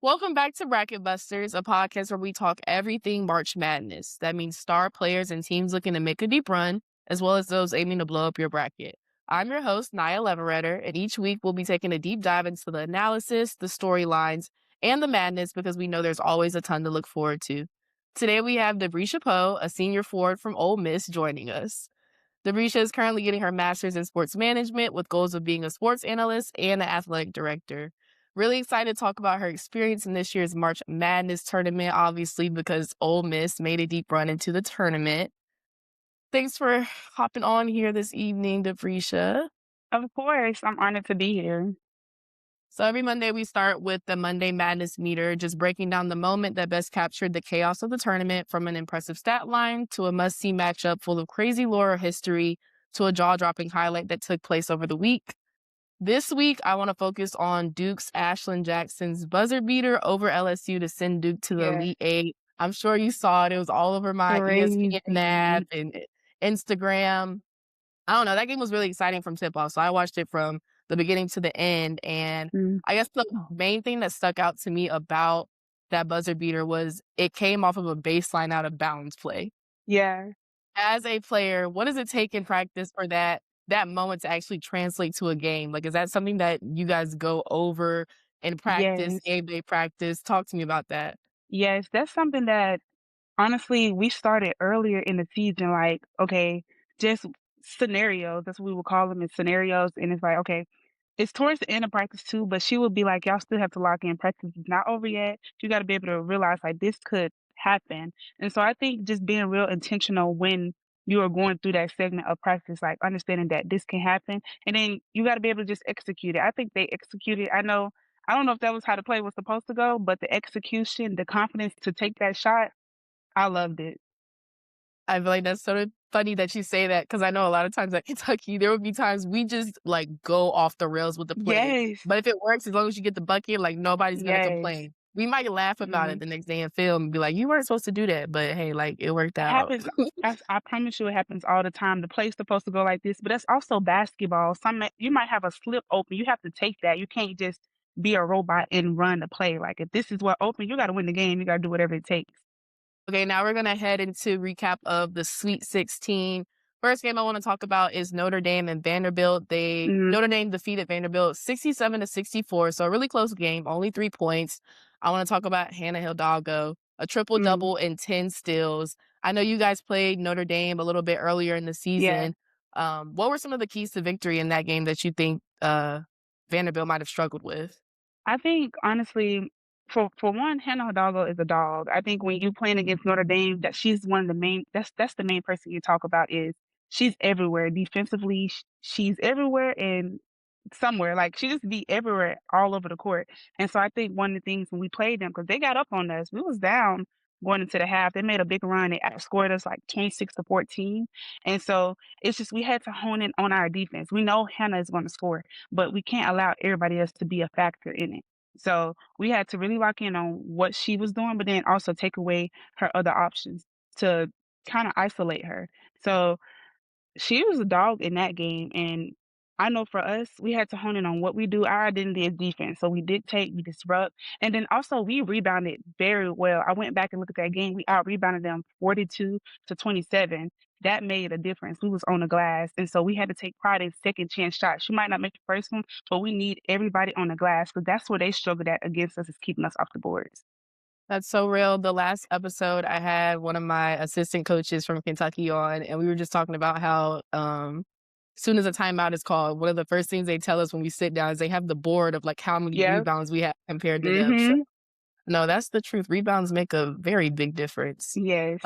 Welcome back to Bracket Busters, a podcast where we talk everything March Madness. That means star players and teams looking to make a deep run, as well as those aiming to blow up your bracket. I'm your host, Naya Leveretter, and each week we'll be taking a deep dive into the analysis, the storylines, and the madness because we know there's always a ton to look forward to. Today we have Debreasha Powe, a senior forward from Ole Miss, joining us. Debreasha is currently getting her master's in sports management with goals of being a sports analyst and an athletic director. Really excited to talk about her experience in this year's March Madness tournament, obviously, because Ole Miss made a deep run into the tournament. Thanks for hopping on here this evening, Debreasha. Of course, I'm honored to be here. So every Monday we start with the Monday Madness meter, just breaking down the moment that best captured the chaos of the tournament, from an impressive stat line to a must-see matchup full of crazy lore or history to a jaw-dropping highlight that took place over the week. This week, I want to focus on Duke's Ashlyn Jackson's buzzer beater over LSU to send Duke to the Yeah, Elite Eight. I'm sure you saw it. It was all over my ESPN app crazy. and Instagram. I don't know. That game was really exciting from tip-off, so I watched it from the beginning to the end, and Mm, I guess the main thing that stuck out to me about that buzzer beater was it came off of a baseline out of bounds play. yeah, As a player, what does it take in practice for that moment to actually translate to a game? Like, is that something that you guys go over in practice, yes, game day practice? Talk to me about that. yes. That's something that honestly we started earlier in the season. Like, okay, just scenarios. That's what we would call them, is scenarios. And it's like, okay, it's towards the end of practice too, but she would be like, "Y'all still have to lock in. Practice is not over yet. You got to be able to realize like this could happen." And so I think just being real intentional when you are going through that segment of practice, like understanding that this can happen, and then you got to be able to just execute it. I think they executed. I don't know if that was how the play was supposed to go, but the execution, the confidence to take that shot, I loved it. I feel like that's sort of funny that you say that because I know a lot of times at Kentucky, there would be times we just like go off the rails with the play. Yes, But if it works, as long as you get the bucket, like nobody's gonna yes. complain. We might laugh about it Mhm. the next day in film and be like, "You weren't supposed to do that," but hey, like it worked It out. happens. I promise you, it happens all the time. The play's supposed to go like this, but that's also basketball. You might have a slip open. You have to take that. You can't just be a robot and run the play. Like if this is what open, you got to win the game. You got to do whatever it takes. Okay, now we're gonna head into recap of the Sweet 16. First game I want to talk about is Notre Dame and Vanderbilt. Hmm. Notre Dame defeated Vanderbilt 67-64, so a really close game, only 3 points. I want to talk about Hannah Hidalgo, a triple Mm. double and 10 steals. I know you guys played Notre Dame a little bit earlier in the Yeah. season. What were some of the keys to victory in that game that you think Vanderbilt might have struggled with? I think honestly, for one, Hannah Hidalgo is a dog. I think when you playing against Notre Dame, that she's one of the main. That's the main person you talk about. Is she's everywhere defensively. She's everywhere and somewhere. Like she just be everywhere, all over the court. And so I think one of the things when we played them, because they got up on us, we was down going into the half. They made a big run. They outscored us like 26-14. And so it's just we had to hone in on our defense. We know Hannah is going to score, but we can't allow everybody else to be a factor in it. So we had to really lock in on what she was doing, but then also take away her other options to kind of isolate her. So she was a dog in that game, and I know for us, we had to hone in on what we do. Our identity is defense, so we dictate, we disrupt, and then also we rebounded very well. I went back and looked at that game. We out rebounded them 42-27. That made a difference. We was on the glass, and so we had to take pride in second chance shots. You might not make the first one, but we need everybody on the glass because that's where they struggled at against us, is keeping us off the boards. That's so real. The last episode, I had one of my assistant coaches from Kentucky on, and we were just talking about how soon as a timeout is called, one of the first things they tell us when we sit down is they have the board of like how many Yep. rebounds we have compared to them. So Mhm. no, that's the truth. Rebounds make a very big difference. Yes.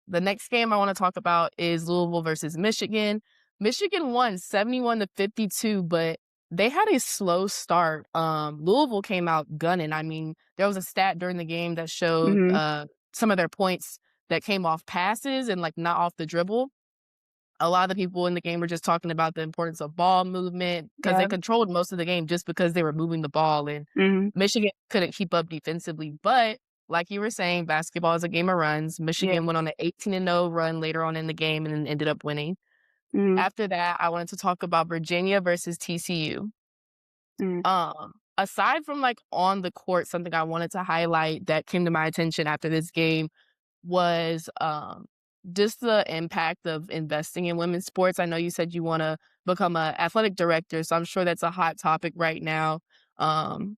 The next game I want to talk about is Louisville versus Michigan. Michigan won 71-52, but they had a slow start. Louisville came out gunning. I mean, there was a stat during the game that showed Mhm. some of their points that came off passes and like not off the dribble. A lot of the people in the game were just talking about the importance of ball movement because they Yep. controlled most of the game just because they were moving the ball, and Mhm. Michigan couldn't keep up defensively. But like you were saying, basketball is a game of runs. Yeah. Michigan went on an 18-0 run later on in the game and then ended up winning. Mhm. After that, I wanted to talk about Virginia versus TCU. Mhm. aside from like on the court, something I wanted to highlight that came to my attention after this game was just the impact of investing in women's sports. I know you said you want to become a athletic director, so I'm sure that's a hot topic right now um,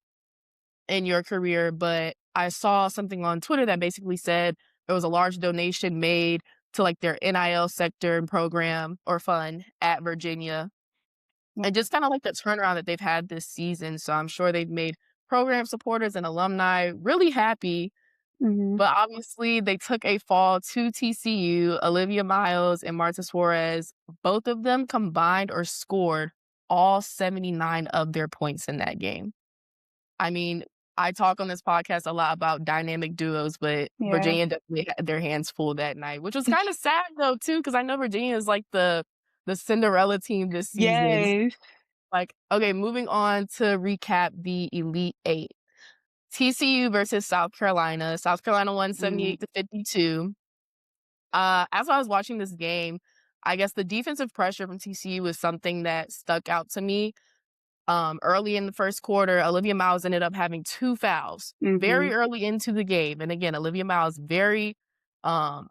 in your career. But I saw something on Twitter that basically said there was a large donation made to like their NIL sector and program or fund at Virginia, and just kind of like the turnaround that they've had this season. So I'm sure they've made program supporters and alumni really happy, Mhm. but obviously, they took a fall to TCU. Olivia Miles and Marta Suarez, both of them combined or scored all 79 of their points in that game. I mean, I talk on this podcast a lot about dynamic duos, but Yeah. Virginia definitely had their hands full that night, which was kind of sad though too, because I know Virginia is like the Cinderella team this season. Yes. Like, okay, moving on to recap the Elite Eight. TCU versus South Carolina. South Carolina won Mhm. 78 to 52. As I was watching this game, I guess the defensive pressure from TCU was something that stuck out to me. Early in the first quarter, Olivia Miles ended up having 2 fouls very Mhm. early into the game. And again, Olivia Miles very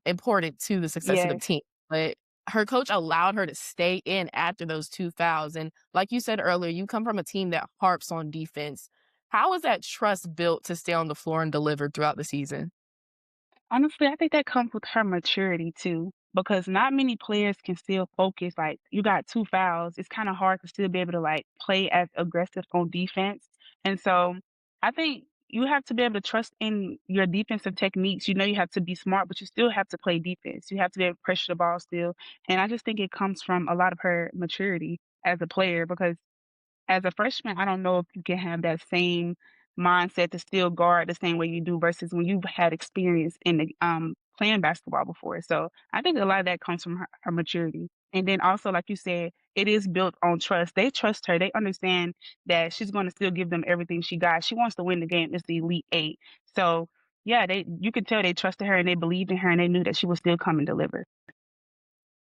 important to the success of the Yes. team. But her coach allowed her to stay in after those 2 fouls. And like you said earlier, you come from a team that harps on defense. How is that trust built to stay on the floor and deliver throughout the season? Honestly, I think that comes with her maturity too, because not many players can still focus. Like you got 2 fouls, it's kind of hard to still be able to like play as aggressive on defense. And so I think you have to be able to trust in your defensive techniques. You know, you have to be smart, but you still have to play defense. You have to be able to pressure the ball still. And I just think it comes from a lot of her maturity as a player because as a freshman, I don't know if you can have that same mindset to still guard the same way you do versus when you've had experience in the playing basketball before. So I think a lot of that comes from her maturity. And then also, like you said, it is built on trust. They trust her. They understand that she's going to still give them everything she got. She wants to win the game. It's the Elite Eight. So yeah, they you could tell they trusted her and they believed in her and they knew that she would still come and deliver.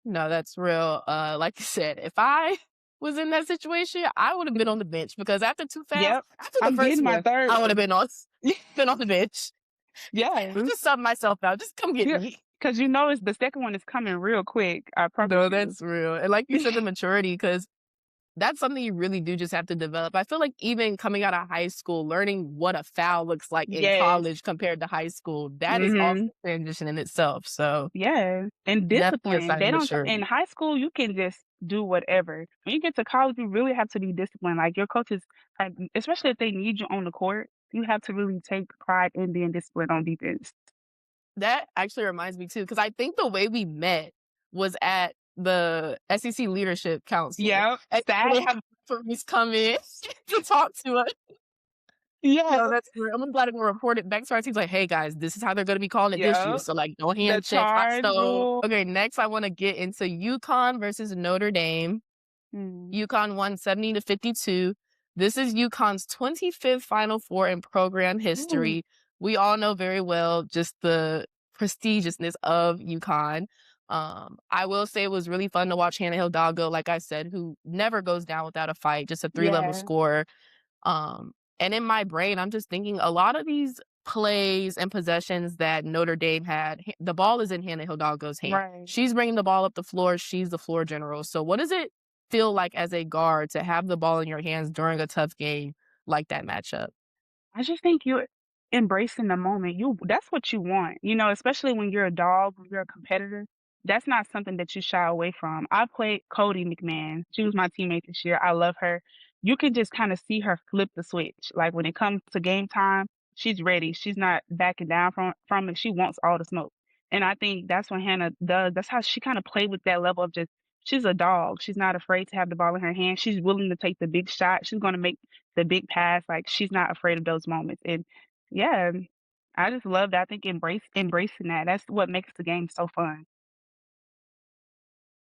No, that's real. Like you said, if I was in that situation, I would have been on the bench because after 2 fouls, Yep. after the I'm first getting my one, third I would have one. been on the bench. Yeah. Just sub myself out. Just come get Yeah. me. Because you know it's the second one is coming real quick. I promise No, you. that's real. And like you said, the maturity, because that's something you really do just have to develop. I feel like even coming out of high school, learning what a foul looks like in Yes. college compared to high school, that is also Mhm. a transition in itself. So Yeah, and definitely a discipline. sign of They don't in maturity. high school, you can just do whatever. When you get to college, you really have to be disciplined. Like, your coaches, especially if they need you on the court, you have to really take pride in being disciplined on defense. That actually reminds me too, because I think the way we met was at the SEC Leadership Council, Yep, and they stats. have referees come in to talk to us. Yeah, No, that's real. I'm glad it will report it back to our teams like, "Hey, guys, this is how they're gonna be calling it this year, yep. so, like, no The hand checks, hot charge stove." rule. Okay, next I wanna get into UConn versus Notre Dame. Mm, UConn won 70 to 52. This is UConn's 25th Final Four in program ooh, history. We all know very well just the prestigiousness of UConn. I will say it was really fun to watch Hannah Hidalgo, like I said, who never goes down without a fight, just a three-level yeah, scorer. And in my brain, I'm just thinking a lot of these plays and possessions that Notre Dame had, the ball is in Hannah Hidalgo's hand. right. She's bringing the ball up the floor. She's the floor general. So what does it feel like as a guard to have the ball in your hands during a tough game like that matchup? I just think you're embracing the moment. That's what you want, especially when you're a dog, when you're a competitor. That's not something that you shy away from. I played Cody McMahon. She was my teammate this year. I love her. You can just kind of see her flip the switch. Like when it comes to game time, she's ready. She's not backing down from it. She wants all the smoke. And I think that's what Hannah does. That's how she kind of played with that level of just she's a dog. She's not afraid to have the ball in her hand. She's willing to take the big shot. She's going to make the big pass, like, she's not afraid of those moments, and yeah, I just love that. I think embracing that, that's what makes the game so fun.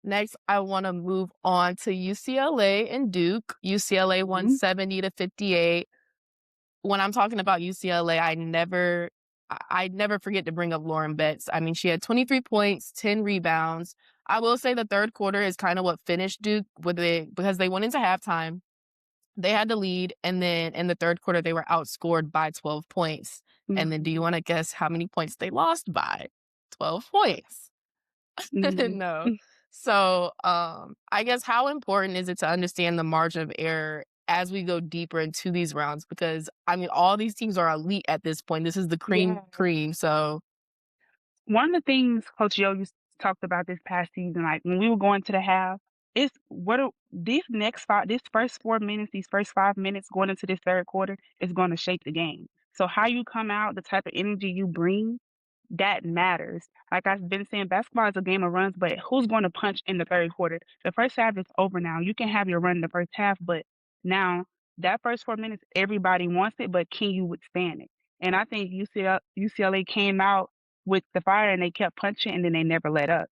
Next, I want to move on to UCLA and Duke. UCLA won Mhm. 70 to 58. When I'm talking about UCLA, I never forget to bring up Lauren Betts. I mean, she had 23 points, 10 rebounds. I will say the third quarter is kind of what finished Duke with it because they went into halftime. They had the lead, and then in the 3rd quarter, they were outscored by 12 points. And then do you Mhm. wanna guess how many points they lost by? 12 points. Mhm. No. So, I guess how important is it to understand the margin of error as we go deeper into these rounds? Because, I mean, all these teams are elite at this point. This is the cream Yeah. cream, so One of the things Coach Yo used talked about this past season, like when we were going to the half, is what are these next five, this first 4 minutes, these first 5 minutes going into this third quarter is going to shape the game. So how you come out, the type of energy you bring, that matters. Like I've been saying, basketball is a game of runs, but who's going to punch in the third quarter? The first half is over now. You can have your run in the first half, but now that first 4 minutes, everybody wants it, but can you withstand it? And I think UCLA came out with the fire and they kept punching and then they never let up.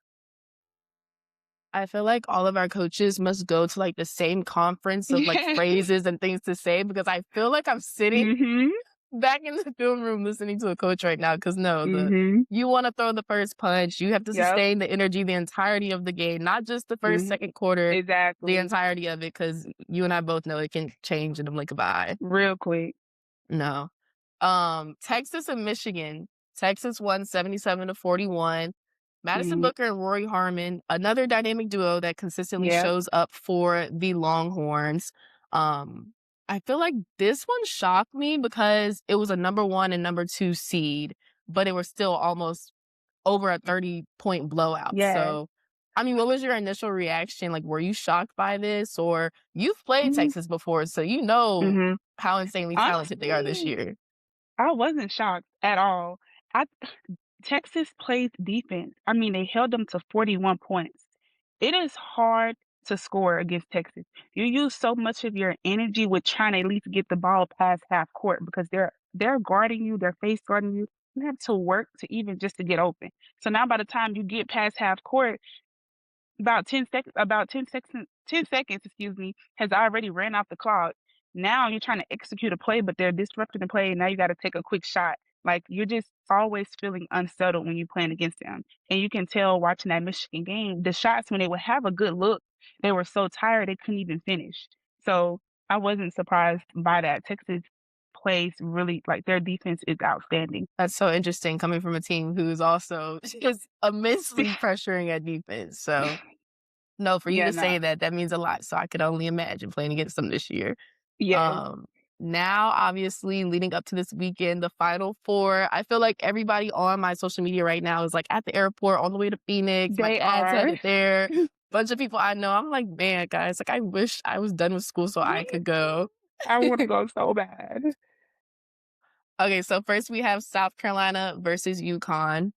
I feel like all of our coaches must go to, like, the same conference of, like, Yeah. phrases and things to say because I feel like I'm sitting Mhm. back in the film room listening to a coach right now. Because no, the Mhm. you wanna throw the first punch, you have to Yep. sustain the energy the entirety of the game, not just the first, Mhm. second quarter, the Exactly. entirety of it. Because you and I both know it can change in the blink of an eye. Real quick. No. Texas and Michigan. Texas won 77 to 41. Madison Mhm. Booker and Rory Harmon, another dynamic duo that consistently Yep. shows up for the Longhorns. Um, I feel like this one shocked me because it was a number 1 and number 2 seed, but it was still almost over a 30-point blowout. Yes. So, I mean, what was your initial reaction? Like, were you shocked by this? Or you've played Mhm. Texas before, so you know Mhm. how insanely talented they are this Honestly, year. I wasn't shocked at all. I Texas plays defense. I mean, they held them to 41 points. It is hard to score against Texas. You use so much of your energy with trying to at least get the ball past half court because they're guarding you, they're face guarding you. You have to work to even just to get open. So now by the time you get past half court, about 10 seconds, excuse me, has already ran off the clock. Now you're trying to execute a play, but they're disrupting the play, now you gotta take a quick shot. Like, you're just always feeling unsettled when you're playing against them, and you can tell watching that Michigan game, the shots when they would have a good look, they were so tired they couldn't even finish. So, I wasn't surprised by that. Texas plays really like, their defense is outstanding. That's so interesting coming from a team who's also just immensely pressuring at defense. So, no, for you Yeah, to no. say that, that means a lot. So I could only imagine playing against them this year. Yes, Um, Now, obviously, leading up to this weekend, the Final Four, I feel like everybody on my social media right now is like at the airport on the way to Phoenix. My they dad's are. headed there. Bunch of people I know. I'm like, man, guys, like I wish I was done with school so I Me could too. go. I wanna go so bad. Okay, so first we have South Carolina versus UConn.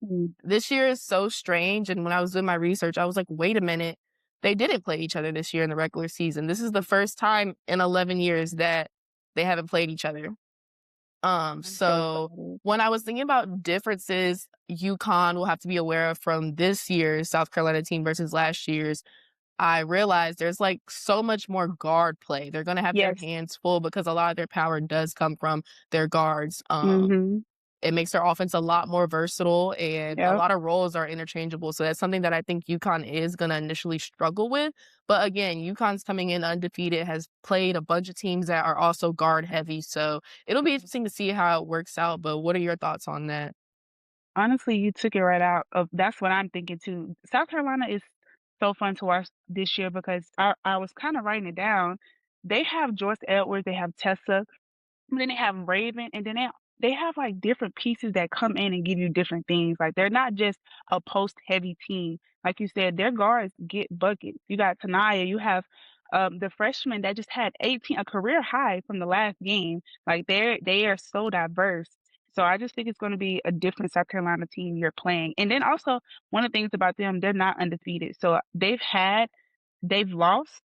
Mm, This year is so strange, and when I was doing my research, I was like, "Wait a minute, they didn't play each other this year in the regular season. This is the first time in 11 years that they haven't played each other." I'm so So excited. when I was thinking about differences UConn will have to be aware of from this year's South Carolina team versus last year's, I realized there's, like, so much more guard play. They're gonna have their Yes. hands full because a lot of their power does come from their guards. Mhm. It makes their offense a lot more versatile, and a Yep. lot of roles are interchangeable, so that's something that I think UConn is gonna initially struggle with, but again, UConn's coming in undefeated, has played a bunch of teams that are also guard heavy, so it'll be interesting to see how it works out, but what are your thoughts on that? Honestly, you took it right out of that's what I'm thinking too. South Carolina is so fun to watch this year because I was kinda writing it down. They have Joyce Edwards, they have Tessa, and then they have Raven, and then they have, like, different pieces that come in and give you different things, like, they're not just a post-heavy team. Like you said, their guards get buckets. You got Tanaya, you have, the freshman that just had 18 a career high from the last game. Like, they are so diverse. So I just think it's gonna be a different South Carolina team you're playing. And then also, one of the things about them, they're not undefeated. So they've lost,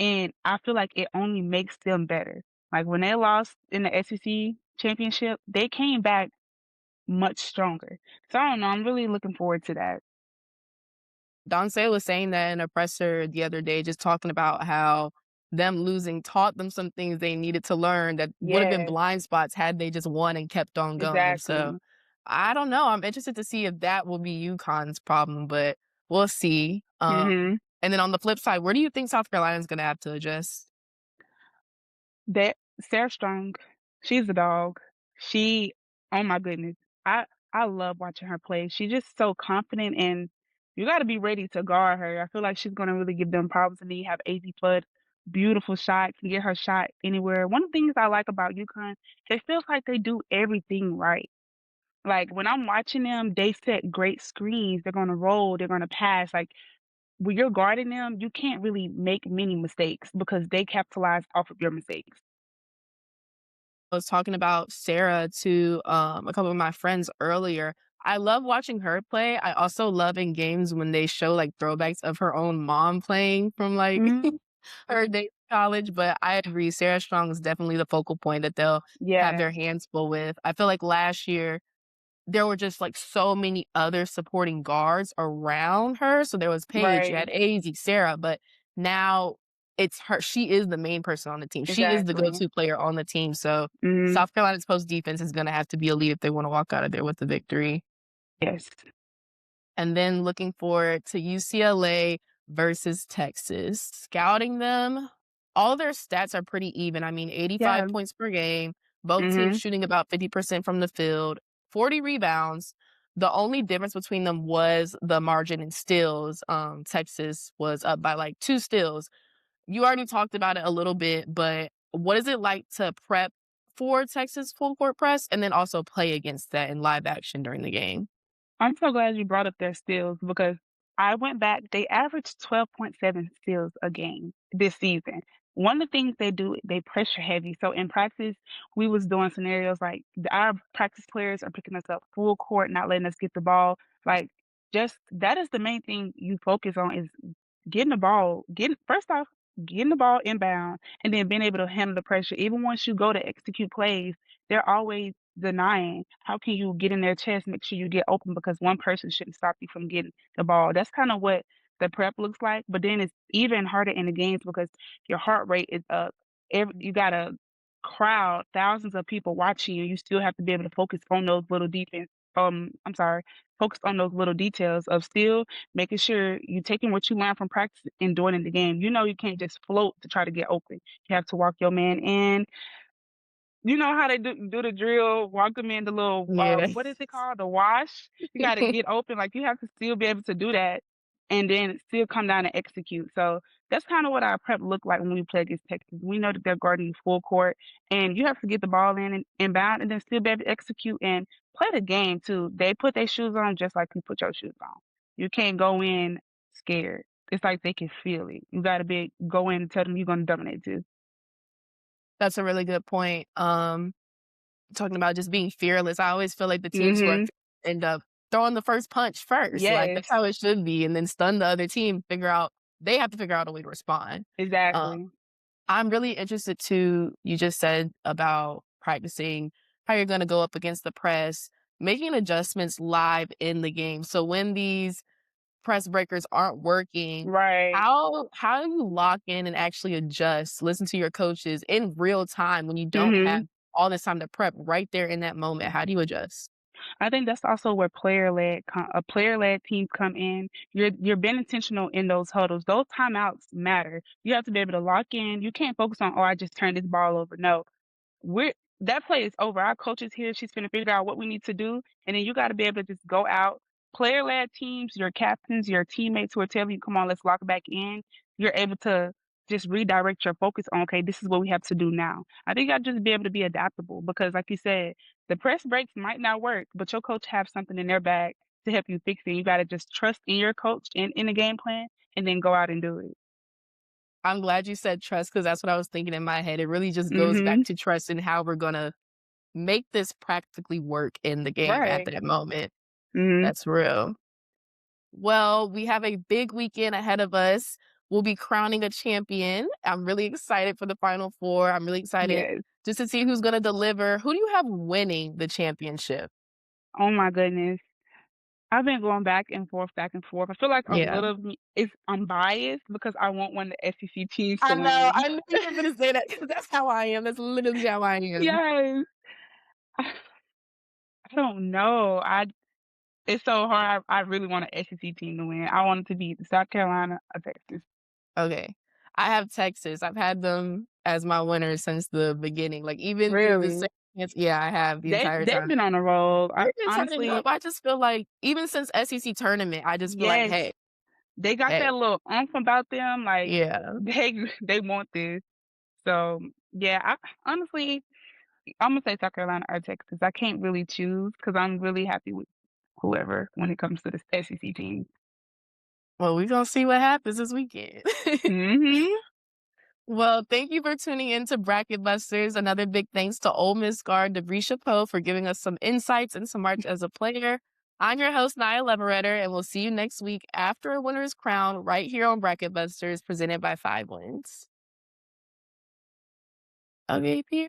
and I feel like it only makes them better. Like, when they lost in the SEC championship, they came back much stronger. So, I don't know, I'm really looking forward to that. Dansei was saying that in a presser the other day, just talking about how them losing taught them some things they needed to learn that would have been Yes, blind spots had they just won and kept on going. So exactly. I don't know. I'm interested to see if that will be UConn's problem, but we'll see. Mhm. And then on the flip side, where do you think South Carolina's going to have to adjust? That Sarah Strong, she's a dog. She oh my goodness. I I love watching her play. She's just so confident and you gotta be ready to guard her. I feel like she's gonna really give them problems and then you have AZ Flood, beautiful shot, can get her shot anywhere. One of the things I like about UConn, it feels like they do everything right. Like when I'm watching them, they set great screens. They're gonna roll, they're gonna pass. Like when you're guarding them, you can't really make many mistakes because they capitalize off of your mistakes. I was talking about Sarah to a couple of my friends earlier. I love watching her play. I also love in games when they show like throwbacks of her own mom playing from like Mhm. her days in college. But I agree, Sarah Strong is definitely the focal point that they'll have Yeah, their hands full with. I feel like last year there were just, like, so many other supporting guards around her. So there was Paige, you right. had AZ, Sarah, but now it's her. She is the main person on the team. She is the Exactly. go-to player on the team. So Mhm. South Carolina's post defense is gonna have to be elite if they wanna walk out of there with the victory. Yes. And then looking forward to UCLA versus Texas. Scouting them, all their stats are pretty even. I mean, Yeah. 85 points per game, both teams Mhm. shooting about 50% from the field, 40 rebounds. The only difference between them was the margin in steals. Texas was up by like 2 steals. You already talked about it a little bit, but what is it like to prep for Texas full court press and then also play against that in live action during the game? I'm so glad you brought up their steals because I went back, they averaged 12.7 steals a game this season. One of the things they do, they pressure heavy. So in practice, we was doing scenarios like our practice players are picking us up full court, not letting us get the ball. Like just that is the main thing you focus on is getting the ball, getting first off, getting the ball inbound and then being able to handle the pressure. Even once you go to execute plays, they're always denying. How can you get in their chest, make sure you get open because one person shouldn't stop you from getting the ball. That's kind of what the prep looks like. But then it's even harder in the games because your heart rate is up. You got a crowd, thousands of people watching you. You still have to be able to focus on those little defense. I'm sorry, focus on those little details of still making sure you taking what you learn from practice and doing in the game. You know you can't just float to try to get open. You have to walk your man in, you know how they do the drill, walk them in the little, Yeah. what is it called? The wash? You gotta get open, like, you have to still be able to do that and then still come down and execute. So, that's kinda what our prep look like when we play against Texas. We know that they're guarding you full court, and you have to get the ball in and inbound and then still be able to execute and play the game too. They put their shoes on just like you put your shoes on. You can't go in scared. It's like they can feel it. You gotta be go in and tell them you're gonna dominate too. That's a really good point. Talking about just being fearless. I always feel like the teams who are Mhm. end up throwing the first punch first. Like that's Yes. how it should be, and then stun the other team. They have to figure out a way to respond. Um, Exactly. I'm really interested too. You just said about practicing how you're going to go up against the press, making adjustments live in the game. So when these press breakers aren't working, Right. how do you lock in and actually adjust, listen to your coaches in real time when you don't have Mhm. all this time to prep right there in that moment? How do you adjust? I think that's also where player-led teams come in. You're being intentional in those huddles. Those timeouts matter. You have to be able to lock in. You can't focus on, "Oh, I just turned this ball over." No. We're that play is over. Our coach is here. She's gonna figure out what we need to do, and then you gotta be able to just go out. Player-led teams, your captains, your teammates who are telling you, "Come on, let's lock back in." You're able to just redirect your focus on, "Okay, this is what we have to do now." I think you gotta just be able to be adaptable because, like you said, the press breaks might not work, but your coach have something in their bag to help you fix it. You gotta just trust in your coach and in the game plan, and then go out and do it. I'm glad you said trust because that's what I was thinking in my head. It really just goes back Mhm. to trust and how we're gonna make this practically work in the game at Right. that moment. Mhm. That's real. Well, we have a big weekend ahead of us. We'll be crowning a champion. I'm really excited for the Final Four. I'm really excited Yes. just to see who's going to deliver. Who do you have winning the championship? Oh my goodness. I've been going back and forth, back and forth. I feel like a Yeah. little of me is I'm biased because I want one of the SEC teams I to know. win. I knew you were going to say that because that's how I am. That's literally how I am. Yes. I don't know. I It's so hard. I really want an SEC team to win. I want it to be South Carolina or Texas. Okay. I have Texas. I've had them as my winner since the beginning, like, even through the Really? seconds yeah, I have the entire They've time. been on a roll. I They've been turning up. honestly I just feel like even since SEC tournament, I just feel like, yes, "Hey, they got hey." that little oomph about them, like, Yeah. they want this. So, yeah, I honestly, Imma say South Carolina or Texas. I can't really choose because 'cause I'm really happy with whoever when it comes to the SEC team. Well, we gonna see what happens this weekend. Mhm. Well, thank you for tuning in to Bracket Busters. Another big thanks to Ole Miss guard Debreasha Powe for giving us some insights into March as a player. I'm your host, Nia Leveretter, and we'll see you next week after a winner's crown right here on Bracket Busters, presented by 5 Wins. Okay, Pierre.